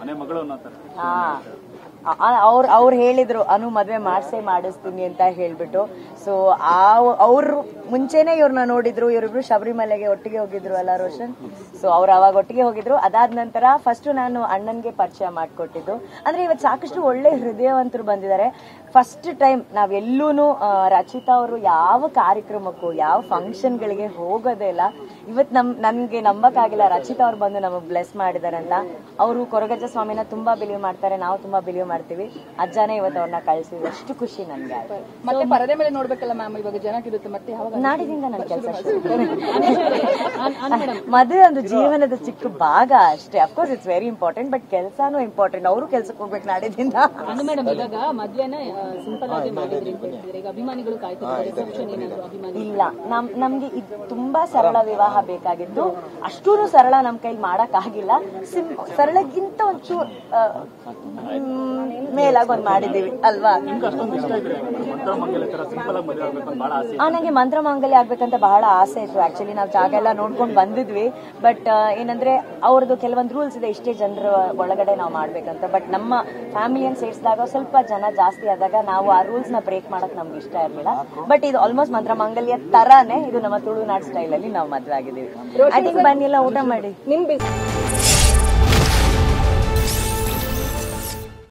ಮನೆ ಮಗಳು ಅನ್ನೋ ತರ. ಅವ್ರು ಹೇಳಿದ್ರು ಅನು ಮದ್ವೆ ಮಾಡಿಸ್ತೀನಿ ಅಂತ ಹೇಳ್ಬಿಟ್ಟು. ಸೊ ಅವ್ರು ಮುಂಚೆನೆ ಇವ್ರನ್ನ ನೋಡಿದ್ರು, ಇವರಿಬ್ರು ಶಬರಿಮಲೆಗೆ ಒಟ್ಟಿಗೆ ಹೋಗಿದ್ರು ಅಲ್ಲ ರೋಷನ್. ಸೊ ಅವ್ರು ಅವಾಗ ಒಟ್ಟಿಗೆ ಹೋಗಿದ್ರು. ಅದಾದ ನಂತರ ಫಸ್ಟ್ ನಾನು ಅಣ್ಣನ್ಗೆ ಪರಿಚಯ ಮಾಡ್ಕೊಟ್ಟಿದ್ದು. ಅಂದ್ರೆ ಇವತ್ತು ಸಾಕಷ್ಟು ಒಳ್ಳೆ ಹೃದಯವಂತರು ಬಂದಿದ್ದಾರೆ. ಫಸ್ಟ್ ಟೈಮ್ ನಾವೆಲ್ಲೂನು ರಚಿತಾ ಅವರು ಯಾವ ಕಾರ್ಯಕ್ರಮಕ್ಕೂ ಯಾವ ಫಂಕ್ಷನ್ಗಳಿಗೆ ಹೋಗೋದೇ ಇಲ್ಲ. ಇವತ್ತು ನನ್ಗೆ ನಂಬಕ್ಕಾಗಿಲ್ಲ ರಚಿತಾ ಅವ್ರು ಬಂದು ನಮಗ್ ಬ್ಲೆಸ್ ಮಾಡಿದಾರೆ ಅಂತ. ಅವರು ಕೊರಗಜ್ಜ ಸ್ವಾಮಿನ ತುಂಬಾ ಬಿಲೀವ್ ಮಾಡ್ತಾರೆ, ನಾವು ತುಂಬಾ ಬಿಲೀವ್ ಮಾಡ್ತೀವಿ. ಅಜ್ಜಾನೇ ಇವತ್ತು ಅವ್ರನ್ನ ಕಳಿಸಿದ್ರು, ಅಷ್ಟು ಖುಷಿ ನನ್ಗೆ. ಮತ್ತೆ ಪರದೆ ಮೇಲೆ ನೋಡ್ಬೇಕಲ್ಲ ಮ್ಯಾಮ್, ಇವಾಗ ಜನಕ್ಕಿರುತ್ತೆ. ಮತ್ತೆ ನಾಡಿದಿಂದ ನನ್ನ ಕೆಲಸ ಮದುವೆ ಒಂದು ಜೀವನದ ಚಿಕ್ಕ ಭಾಗ ಅಷ್ಟೇ. Of course it's very important, but ಕೆಲಸನೂ ಇಂಪಾರ್ಟೆಂಟ್. ಅವರು ಕೆಲ್ಸಕ್ಕೆ ಹೋಗ್ಬೇಕು ನಾಡಿದಿಂದ. ಮದ್ವೆನ ಸಿಂಪಲ್ ಆಗಿ ಮಾಡಿದ್ರಿ ಅಂತ ಹೇಳ್ತಿದ್ರೆ, ಈಗ ಅಭಿಮಾನಿಗಳು ಕಾಯ್ತಿದ್ದಾರೆ. ಇಲ್ಲ, ನಮ್ಗೆ ಇದು ತುಂಬಾ ಸರಳ ವಿವಾಹ ಬೇಕಾಗಿದ್ದು. ಅಷ್ಟೂ ಸರಳ ನಮ್ ಕೈಲಿ ಮಾಡಕ್ ಆಗಿಲ್ಲ. ಸರಳಕ್ಕಿಂತ ಒಂಚೂರು ಮೇಲಾಗಿ ಒಂದ್ ಮಾಡಿದೀವಿ ಅಲ್ವಾ. ನಂಗೆ ಮಂತ್ರ ಮಾಂಗಲ್ಯ ಆಗ್ಬೇಕಂತ ಬಹಳ ಆಸೆ ಇತ್ತು. ಆಕ್ಚುಲಿ ನಾವು ಜಾಗ ಎಲ್ಲ ನೋಡ್ಕೊಂಡು ಬಂದಿದ್ವಿ. ಬಟ್ ಏನಂದ್ರೆ ಅವ್ರದ್ದು ಕೆಲವೊಂದು ರೂಲ್ಸ್ ಇದೆ, ಇಷ್ಟೇ ಜನರ ಒಳಗಡೆ ನಾವು ಮಾಡ್ಬೇಕಂತ. ಬಟ್ ನಮ್ಮ ಫ್ಯಾಮಿಲಿಯನ್ನು ಸೇರಿಸಿದಾಗ ಸ್ವಲ್ಪ ಜನ ಜಾಸ್ತಿ ಆದಾಗ ನಾವು ಆ ರೂಲ್ಸ್ ನ ಬ್ರೇಕ್ ಮಾಡಕ್ ನಮ್ಗೆ ಇಷ್ಟ ಇರಲಿಲ್ಲ. ಬಟ್ ಇದು ಆಲ್ಮೋಸ್ಟ್ ಮಂತ್ರ ಮಾಂಗಲ್ಯ ತರಾನೇ ಇದು ನಮ್ಮ ತುಳುನಾಡ್ ಸ್ಟೈಲ್ ಅಲ್ಲಿ ನಾವು ಮದ್ವೆ ಆಗಿದ್ದೀವಿ. ಐ ಥಿಂಕ್ ಬನ್ನಿ ಎಲ್ಲ ಊಟ ಮಾಡಿ.